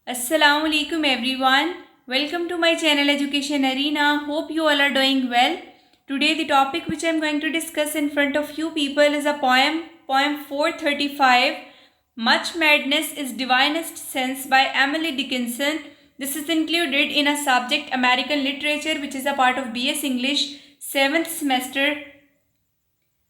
Assalamu alaikum everyone. Welcome to my channel Education Arena. Hope you all are doing well. Today the topic which I am going to discuss in front of you people is a poem 435, Much Madness is Divinest Sense by Emily Dickinson. This is included in a subject American Literature which is a part of BS English 7th semester.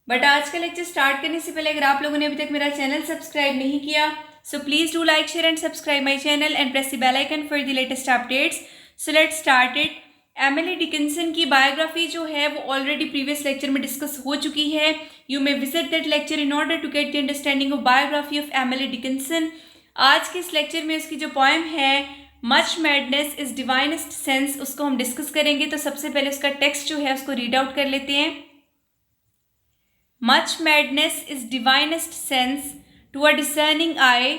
But आज का lecture start करने से पहले अगर आप लोगों ने अभी तक मेरा चैनल सब्सक्राइब नहीं किया so please do like, share and subscribe my channel and press the bell icon for the latest updates. So let's start it. Emily Dickinson की बायोग्राफी जो है वो ऑलरेडी प्रीवियस लेक्चर में डिस्कस हो चुकी है. You may visit that lecture in order to get the understanding of biography of Emily Dickinson. आज के इस लेक्चर में उसकी जो पोएम है much madness is divinest sense उसको हम डिस्कस करेंगे. तो सबसे पहले उसका टेक्स्ट जो है उसको रीड आउट कर लेते हैं. Much madness is divinest sense to a discerning eye,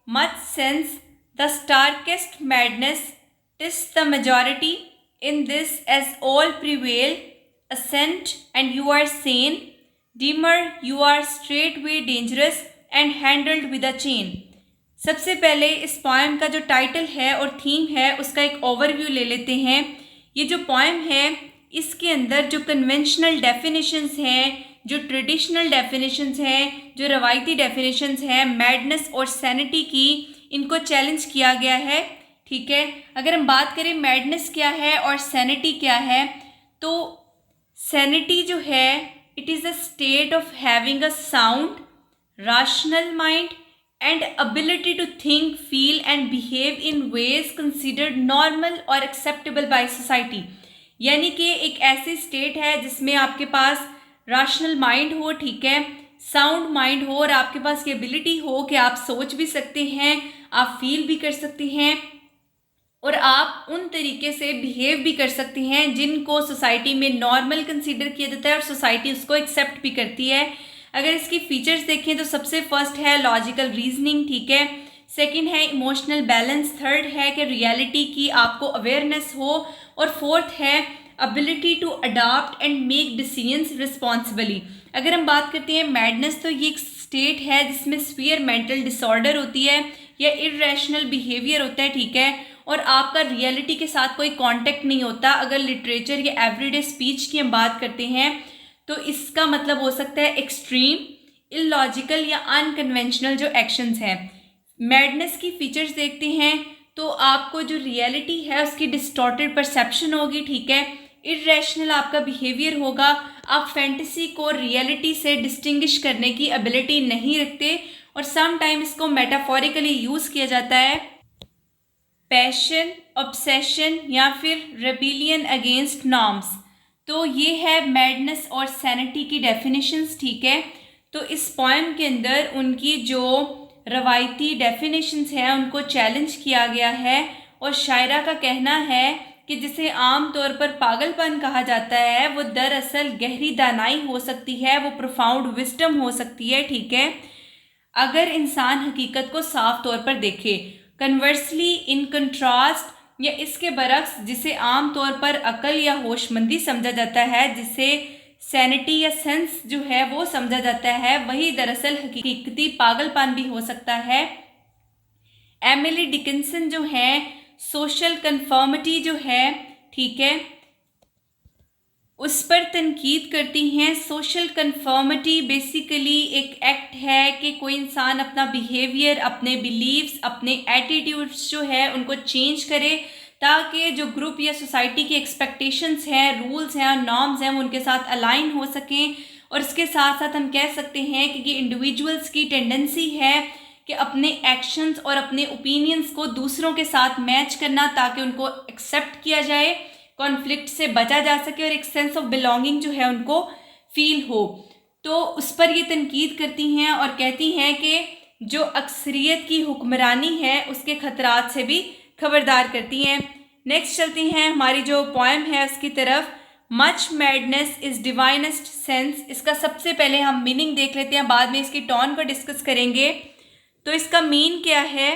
much sense, the starkest madness, 'tis the majority, in this as all prevail, assent and you are sane, dimmer you are straightway dangerous and handled with a chain. सबसे पहले इस poem का जो title है और theme है उसका एक ओवरव्यू ले लेते हैं. ये जो पोएम है इसके अंदर जो कन्वेंशनल डेफिनेशंस हैं, जो ट्रेडिशनल डेफिनेशंस हैं, जो रवायती डेफिनेशंस हैं मैडनेस और सैनिटी की, इनको चैलेंज किया गया है. ठीक है, अगर हम बात करें मैडनेस क्या है और सैनिटी क्या है, तो सैनिटी जो है it is a state of having a sound rational mind and ability to think, feel and behave in ways considered normal or acceptable by society. यानी कि एक ऐसी स्टेट है जिसमें आपके पास राशनल माइंड हो, ठीक है, साउंड माइंड हो और आपके पास ये एबिलिटी हो कि आप सोच भी सकते हैं, आप फील भी कर सकते हैं और आप उन तरीके से बिहेव भी कर सकते हैं जिनको सोसाइटी में नॉर्मल कंसीडर किया जाता है और सोसाइटी उसको एक्सेप्ट भी करती है. अगर इसकी फीचर्स देखें तो सबसे फर्स्ट है लॉजिकल रीजनिंग, ठीक है, सेकंड है इमोशनल बैलेंस, थर्ड है कि रियलिटी की आपको अवेयरनेस हो और फोर्थ है ability to adopt and make decisions responsibly. अगर हम बात करते हैं मैडनेस तो ये एक स्टेट है जिसमें स्पीयर मेंटल डिसऑर्डर होती है या इरेशनल बिहेवियर होता है, ठीक है, और आपका रियलिटी के साथ कोई कांटेक्ट नहीं होता. अगर लिटरेचर या एवरीडे स्पीच की हम बात करते हैं तो इसका मतलब हो सकता है एक्सट्रीम, इलॉजिकल या अनकन्वेंशनल जो एक्शंस हैं. मैडनेस की फीचर्स देखते हैं तो आपको जो रियलिटी है उसकी डिस्टॉर्टेड परसेप्शन होगी, ठीक है, इरेशनल आपका बिहेवियर होगा, आप फैंटेसी को रियलिटी से डिस्टिंग्विश करने की एबिलिटी नहीं रखते और सम टाइम इसको मेटाफोरिकली यूज़ किया जाता है पैशन, ऑब्सेशन या फिर रेबिलियन अगेंस्ट नॉर्म्स. तो ये है मैडनेस और सैनिटी की डेफिनेशंस, ठीक है. तो इस पोएम के अंदर उनकी जो रवायती डेफिनेशंस हैं उनको चैलेंज किया गया है और शायरा का कहना है कि जिसे आम तौर पर पागलपन कहा जाता है वो दरअसल गहरी दानाई हो सकती है, वो प्रोफाउंड विजडम हो सकती है, ठीक है, अगर इंसान हकीकत को साफ तौर पर देखे. कन्वर्सली इन कंट्रास्ट या इसके बरक्स जिसे आम तौर पर अकल या होशमंदी समझा जाता है, जिसे सैनिटी या सेंस जो है वो समझा जाता है, वही दरअसल हकीकती पागलपन भी हो सकता है. एमिली डिकिंसन जो है सोशल कन्फर्मिटी जो है, ठीक है, उस पर तनकीद करती हैं. सोशल कन्फर्मिटी बेसिकली एक एक्ट है कि कोई इंसान अपना बिहेवियर, अपने बिलीव्स, अपने एटीट्यूड्स जो है उनको चेंज करे ताकि जो ग्रुप या सोसाइटी की एक्सपेक्टेशंस हैं, रूल्स हैं और नॉर्म्स हैं वो उनके साथ अलाइन हो सकें. और इसके साथ साथ हम कह सकते हैं कि ये इंडिविजुअल्स की टेंडेंसी है कि अपने एक्शंस और अपने ओपिनियंस को दूसरों के साथ मैच करना ताकि उनको एक्सेप्ट किया जाए, कॉन्फ्लिक्ट से बचा जा सके और एक सेंस ऑफ बिलोंगिंग जो है उनको फील हो. तो उस पर ये तनकीद करती हैं और कहती हैं कि जो अक्सरियत की हुक्मरानी है उसके खतरात से भी खबरदार करती हैं. नेक्स्ट चलती हैं हमारी जो पोएम है उसकी तरफ. Much madness is divinest sense, इसका सबसे पहले हम मीनिंग देख लेते हैं, बाद में इसकी टोन को डिस्कस करेंगे. तो इसका मीन क्या है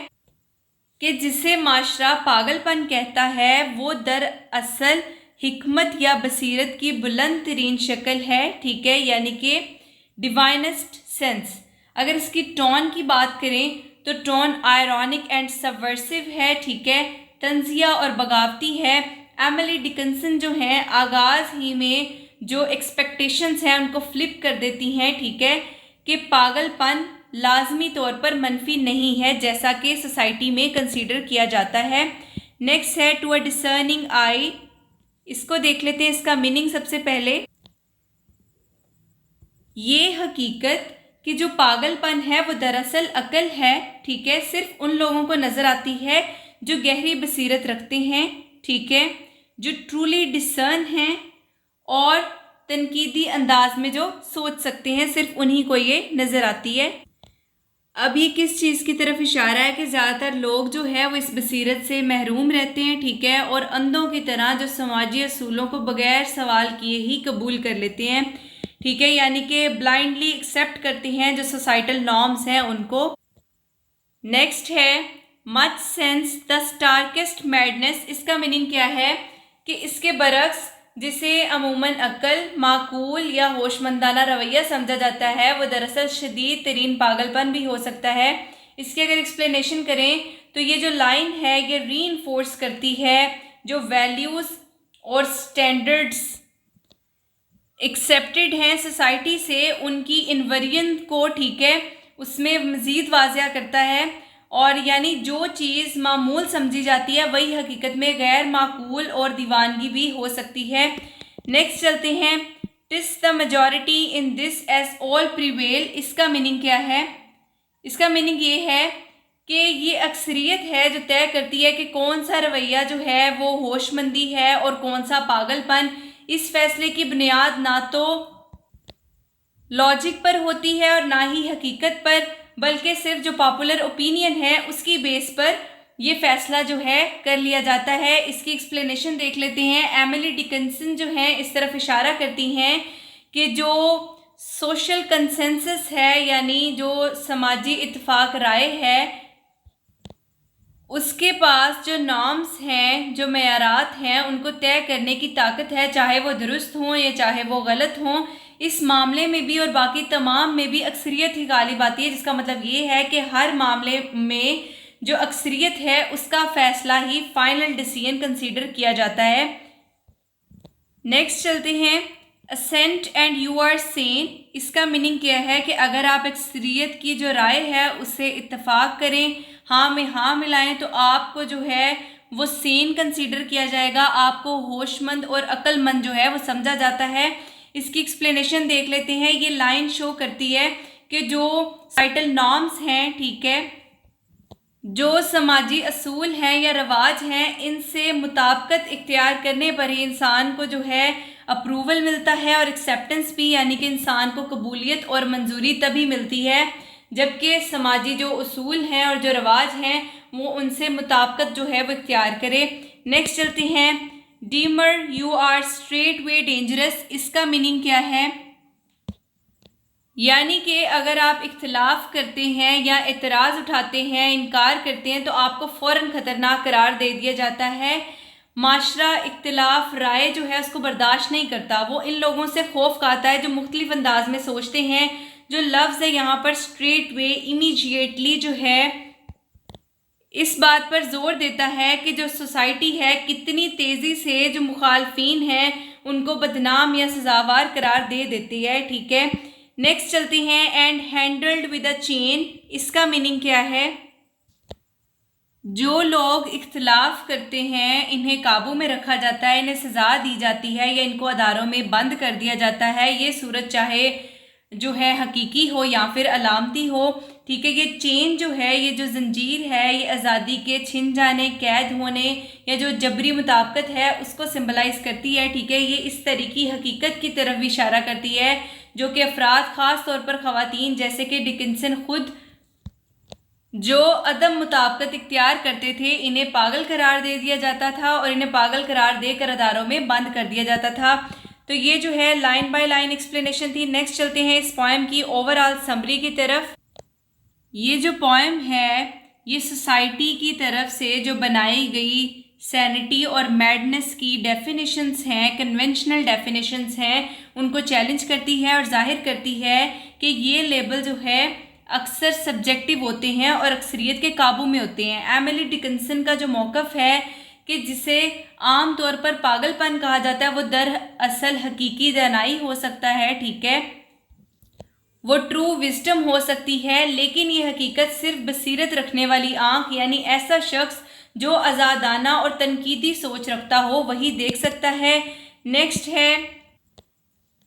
कि जिसे माशरा पागलपन कहता है वो दरअसल हिकमत या बसीरत की बुलंद तरीन शक्ल है, ठीक है, यानी कि डिवाइनेस्ट सेंस. अगर इसकी टोन की बात करें तो टोन आयरॉनिक एंड सबवर्सिव है, ठीक है, तंजिया और बगावती है। एमिली डिकिंसन जो हैं आगाज़ ही में जो एक्सपेक्टेशंस हैं उनको फ्लिप कर देती हैं, ठीक है, कि पागलपन लाजमी तौर पर मनफी नहीं है जैसा कि सोसाइटी में कंसीडर किया जाता है। नेक्स्ट है टू अ डिसर्निंग आई। इसको देख लेते हैं, इसका मीनिंग सबसे पहले। ये हकीकत कि जो पागलपन है वो दरअसल अकल है, ठीक है, सिर्फ उन लोगों को नज़र आती है जो गहरी बसीरत रखते हैं, ठीक है, जो ट्रूली डिसर्न हैं और तनकीदी अंदाज में जो सोच सकते हैं, सिर्फ उन्हीं को ये नज़र आती है। अब ये किस चीज़ की तरफ इशारा है कि ज़्यादातर लोग जो है वो इस बसीरत से महरूम रहते हैं, ठीक है, और अंधों की तरह जो समाजी असूलों को बगैर सवाल किए ही कबूल कर लेते हैं, ठीक है, यानी कि ब्लाइंडली एक्सेप्ट करते हैं जो सोसाइटल नॉर्म्स हैं उनको। नेक्स्ट है मच सेंस द स्टार्केस्ट मैडनेस। इसका मीनिंग क्या है कि इसके बरक्स जिसे अमूमन अक्ल, माकूल या होशमंदाना रवैया समझा जाता है वो दरअसल शदीद तरीन पागलपन भी हो सकता है। इसकी अगर एक्सप्लेनेशन करें तो ये जो लाइन है ये रीइंफोर्स करती है जो वैल्यूज़ और स्टैंडर्ड्स एक्सेप्टेड हैं सोसाइटी से उनकी इनवेरिएंस को, ठीक है, उसमें मज़ीद वाज़िया करता है। और यानी जो चीज़ मामूल समझी जाती है वही हकीकत में गैर माकूल और दीवानगी भी हो सकती है। नेक्स्ट चलते हैं, TISS the majority in this as all prevail. इसका मीनिंग क्या है? इसका मीनिंग ये है कि ये अक्सरियत है जो तय करती है कि कौन सा रवैया जो है वो होशमंदी है और कौन सा पागलपन। इस फैसले की बुनियाद ना तो लॉजिक पर होती है और ना ही हकीकत पर, बल्कि सिर्फ जो पॉपुलर ओपिनियन है उसकी बेस पर ये फैसला जो है कर लिया जाता है। इसकी एक्सप्लेनेशन देख लेते हैं। एमिली डिकिंसन जो हैं इस तरफ इशारा करती हैं कि जो सोशल कंसेंसस है यानी जो समाजी इत्तेफाक राय है उसके पास जो नॉर्म्स हैं, जो मेयारात हैं, उनको तय करने की ताकत है, चाहे वो दुरुस्त हों या चाहे वो गलत हों। इस मामले में भी और बाकी तमाम में भी अक्सरियत ही गालिब आती है, जिसका मतलब ये है कि हर मामले में जो अक्सरियत है उसका फ़ैसला ही फाइनल डिसीजन कंसीडर किया जाता है। नेक्स्ट चलते हैं, assent and you are sane. इसका मीनिंग क्या है कि अगर आप अक्सरियत की जो राय है उससे इत्तफाक करें, हाँ में हाँ मिलाएं, तो आपको जो है वो सेन कंसीडर किया जाएगा, आपको होशमंद और अक्लमंद जो है वो समझा जाता है। इसकी एक्सप्लेनेशन देख लेते हैं। ये लाइन शो करती है कि जो सोसाइटल नॉर्म्स हैं, ठीक है, जो समाजी असूल हैं या रवाज हैं, इनसे मुताबिकत इख्तियार करने पर ही इंसान को जो है अप्रूवल मिलता है और एक्सेप्टेंस भी, यानी कि इंसान को कबूलियत और मंजूरी तभी मिलती है जबकि समाजी जो उसूल हैं और जो रवाज हैं वो उनसे मुताबिकत जो है वो इख्तियार करे। नेक्स्ट चलते हैं, dimmer you are straight way dangerous. इसका मीनिंग क्या है? यानी कि अगर आप इख्तिलाफ करते हैं या एतराज़ उठाते हैं, इनकार करते हैं, तो आपको फ़ौरन ख़तरनाक करार दे दिया जाता है। माशरा इख्तिलाफ राय जो है उसको बर्दाश्त नहीं करता, वो इन लोगों से खौफ खाता है जो मुख्तलिफ अंदाज में सोचते हैं। जो लफ्ज़ है यहाँ पर स्ट्रेट वे, इमीडिएटली जो है इस बात पर जोर देता है कि जो सोसाइटी है कितनी तेज़ी से जो मुखालफीन हैं उनको बदनाम या सजावार करार दे देती है, ठीक है। नेक्स्ट चलते हैं, and handled with a chain. इसका मीनिंग क्या है? जो लोग इख्तिलाफ करते हैं इन्हें काबू में रखा जाता है, इन्हें सज़ा दी जाती है या इनको अदारों में बंद कर दिया जाता है। ये सूरत चाहे जो है हकीकी हो या फिर अलामती हो, ठीक है। ये चेन जो है, ये जो जंजीर है, ये आज़ादी के छिन जाने, कैद होने या जो जबरी मुताबिकत है उसको सिंबलाइज करती है, ठीक है। ये इस तरीकी हकीकत की तरफ भी इशारा करती है जो कि अफराद ख़ास तौर पर ख़वातीन जैसे कि डिकिंसन खुद जो अदम मुताबिकत इख्तियार करते थे, इन्हें पागल करार दे दिया जाता था और इन्हें पागल करार देकर अदारों में बंद कर दिया जाता था। तो ये जो है लाइन बाय लाइन एक्सप्लेनेशन थी। नेक्स्ट चलते हैं इस पोएम की ओवरऑल समरी की तरफ। ये जो पोएम है ये सोसाइटी की तरफ से जो बनाई गई सैनिटी और मैडनेस की डेफिनेशंस हैं, कन्वेंशनल डेफिनेशंस हैं, उनको चैलेंज करती है और जाहिर करती है कि ये लेबल जो है अक्सर सब्जेक्टिव होते हैं और अक्सरियत के काबू में होते हैं। एमिली डिकिंसन का जो मौक़िफ़ है कि जिसे आम तौर पर पागलपन कहा जाता है, वो दरअसल हकीकी दानाई हो सकता है, ठीक है, वो ट्रू विजडम हो सकती है। लेकिन ये हकीकत सिर्फ बसीरत रखने वाली आँख यानी ऐसा शख्स जो आज़ादाना और तनकीदी सोच रखता हो वही देख सकता है। नेक्स्ट है,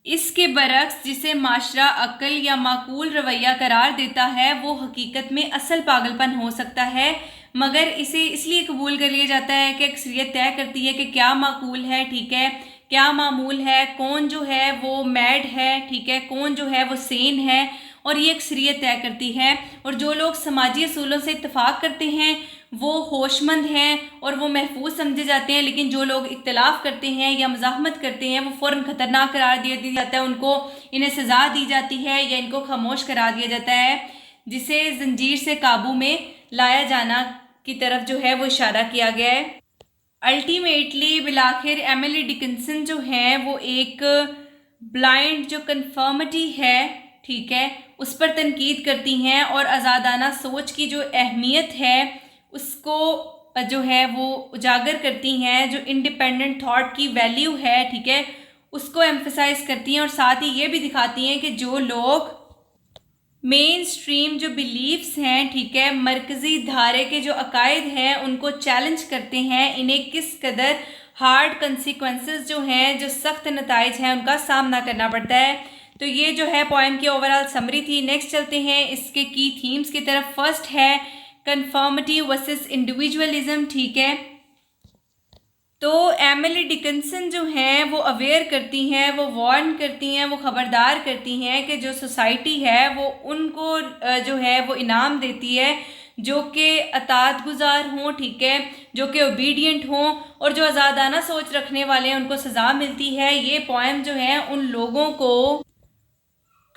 इसके बरक्स जिसे माशरा अक्ल या माकूल रवैया करार देता है वो हकीकत में असल पागलपन हो सकता है, मगर इसे इसलिए कबूल कर लिया जाता है कि अक्सरियत तय करती है कि क्या माकूल है, ठीक है, क्या मामूल है, कौन जो है वो मैड है, ठीक है, कौन जो है वो सेन है, और ये अक्सरियत तय करती है। और जो लोग समाजी असूलों से इत्तफाक करते हैं वो होशमंद हैं और वो महफूज समझे जाते हैं, लेकिन जो लोग इख्तलाफ करते हैं या मज़ाहमत करते हैं वो फ़ौरन ख़तरनाक करार दिया जाता है, उनको इन्हें सज़ा दी जाती है या इनको खामोश करा दिया जाता है, जिसे जंजीर से काबू में लाया जाना की तरफ जो है वो इशारा किया गया है। अल्टीमेटली बिलाखिर एमिली डिकिंसन जो है वो एक ब्लाइंड जो कन्फर्मिटी है, ठीक है, उस पर तनकीद करती हैं और आज़ादाना सोच की जो अहमियत है उसको जो है वो उजागर करती हैं, जो इंडिपेंडेंट थॉट की वैल्यू है, ठीक है, उसको एम्फसाइज करती हैं और साथ ही ये भी दिखाती हैं कि जो लोग मेन स्ट्रीम जो बिलीफ्स हैं, ठीक है, मरकज़ी धारे के जो अकायद हैं उनको चैलेंज करते हैं, इन्हें किस कदर हार्ड कंसिक्वेंसेस जो हैं, जो सख्त नताइज हैं उनका सामना करना पड़ता है। तो ये जो है पोएम की ओवरऑल समरी थी। नेक्स्ट चलते हैं इसके की थीम्स की तरफ। फर्स्ट है कन्फर्मिटी वर्सेस इंडिविजुअलिज्म, ठीक है। तो एमिली डिकिंसन जो हैं वो अवेयर करती हैं, वो वार्न करती हैं, वो ख़बरदार करती हैं कि जो सोसाइटी है वो उनको जो है वो इनाम देती है जो कि अतात गुज़ार हों, ठीक है, जो कि ओबीडियंट हों, और जो आज़ादाना सोच रखने वाले हैं उनको सज़ा मिलती है। ये पोएम जो है उन लोगों को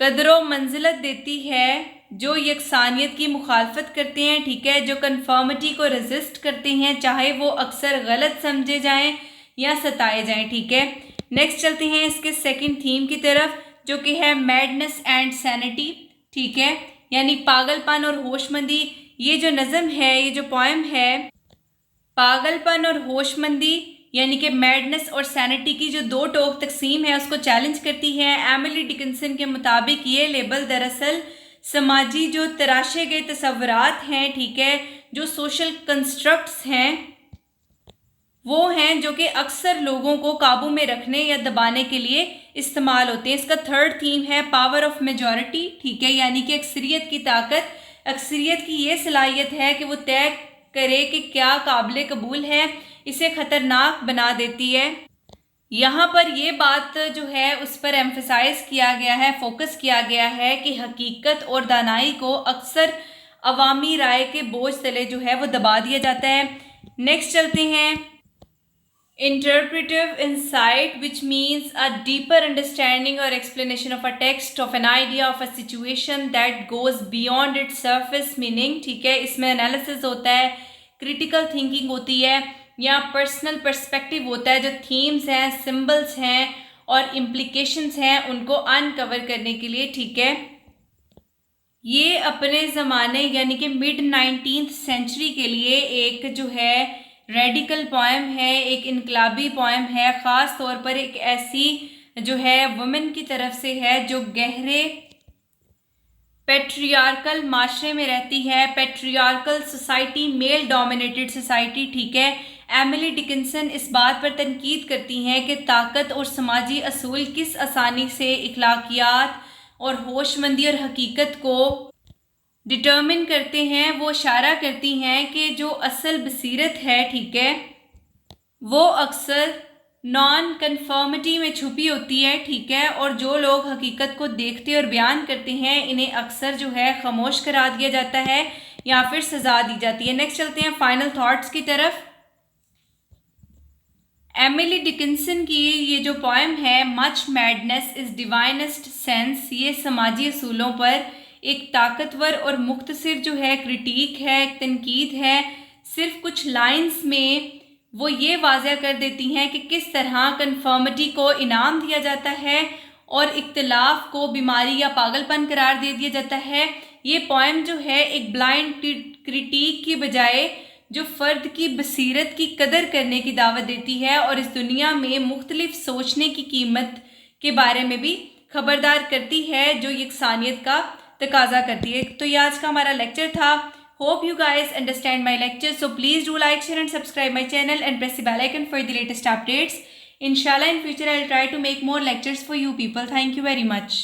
कदर मंजिलत देती है जो यकसानियत की मुखालफत करते हैं, ठीक है, जो कन्फर्मिटी को रेजिस्ट करते हैं चाहे वो अक्सर गलत समझे जाएं या सताए जाएं, ठीक है। नेक्स्ट चलते हैं इसके सेकंड थीम की तरफ जो कि है मैडनेस एंड सैनिटी, ठीक है, यानी पागलपन और होशमंदी। ये जो नज़म है, ये जो पोएम है, पागलपन और होशमंदी यानी कि मैडनेस और सैनिटी की जो दो टोक तकसीम है उसको चैलेंज करती है। एमिली डिकिंसन के मुताबिक ये लेबल दरअसल समाजी जो तराशे गए तसव्वुरात हैं, ठीक है, जो सोशल कंस्ट्रक्ट्स हैं वो हैं जो कि अक्सर लोगों को काबू में रखने या दबाने के लिए इस्तेमाल होते हैं। इसका थर्ड थीम है पावर ऑफ मेजॉरिटी, ठीक है, यानी कि अक्सरियत की ताकत। अक्सरियत की ये सलाहियत है कि वो तय करे कि क्या काबिल कबूल है, इसे ख़तरनाक बना देती है। यहाँ पर ये बात जो है उस पर एम्फसाइज किया गया है, फोकस किया गया है कि हकीकत और दानाई को अक्सर अवामी राय के बोझ तले जो है वो दबा दिया जाता है। नेक्स्ट चलते हैं interpretive insight, which means a deeper understanding और explanation of a text, of an idea, of a situation that goes beyond its surface meaning, ठीक है। इसमें एनालिसिस होता है, क्रिटिकल थिंकिंग होती है या पर्सनल पर्सपेक्टिव होता है, जो थीम्स हैं, सिंबल्स हैं और इम्प्लीकेशंस हैं उनको अनकवर करने के लिए, ठीक है। ये अपने ज़माने यानी कि मिड 19th सेंचुरी के लिए एक जो है रेडिकल पोएम है, एक इनकलाबी पोएम है, ख़ास तौर पर एक ऐसी जो है वुमेन की तरफ से है जो गहरे पेट्रियार्कल माशरे में रहती है, patriarchal society, male dominated society, ठीक है। एमिली डिकिंसन इस बात पर तनकीद करती हैं कि ताकत और समाजी असूल किस आसानी से इखलाकियात और होशमंदी और हकीकत को डिटर्मिन करते हैं। वो इशारा करती हैं कि जो असल बसीरत है, ठीक है, वो अक्सर नॉन कन्फर्मिटी में छुपी होती है, ठीक है, और जो लोग हकीकत को देखते और बयान करते हैं इन्हें अक्सर जो है खामोश करा दिया जाता है या फिर सज़ा दी जाती है। नेक्स्ट चलते हैं फाइनल थॉट्स की तरफ। एमिली डिकिंसन की ये जो पोएम है much madness is divinest sense, ये समाजी असूलों पर एक ताकतवर और मुख्तसर जो है क्रिटिक है, एक तनकीद है। सिर्फ कुछ लाइंस में वो ये वाज़ह कर देती हैं कि किस तरह कन्फर्मिटी को इनाम दिया जाता है और इख्तिलाफ को बीमारी या पागलपन करार दे दिया जाता है, ये पोएम जो है एक ब्लाइंड क्रिटिक की बजाय जो फ़र्द की बसीरत की कदर करने की दावत देती है और इस दुनिया में मुख्तलिफ सोचने की कीमत के बारे में भी खबरदार करती है जो यकसानियत का तकाजा करती है। तो ये आज का हमारा लेक्चर था। Hope you guys understand my lecture, so please do like, share and subscribe my channel and press the bell icon for the latest updates. Inshallah, in future, I'll try to make more lectures for you people. Thank you very much.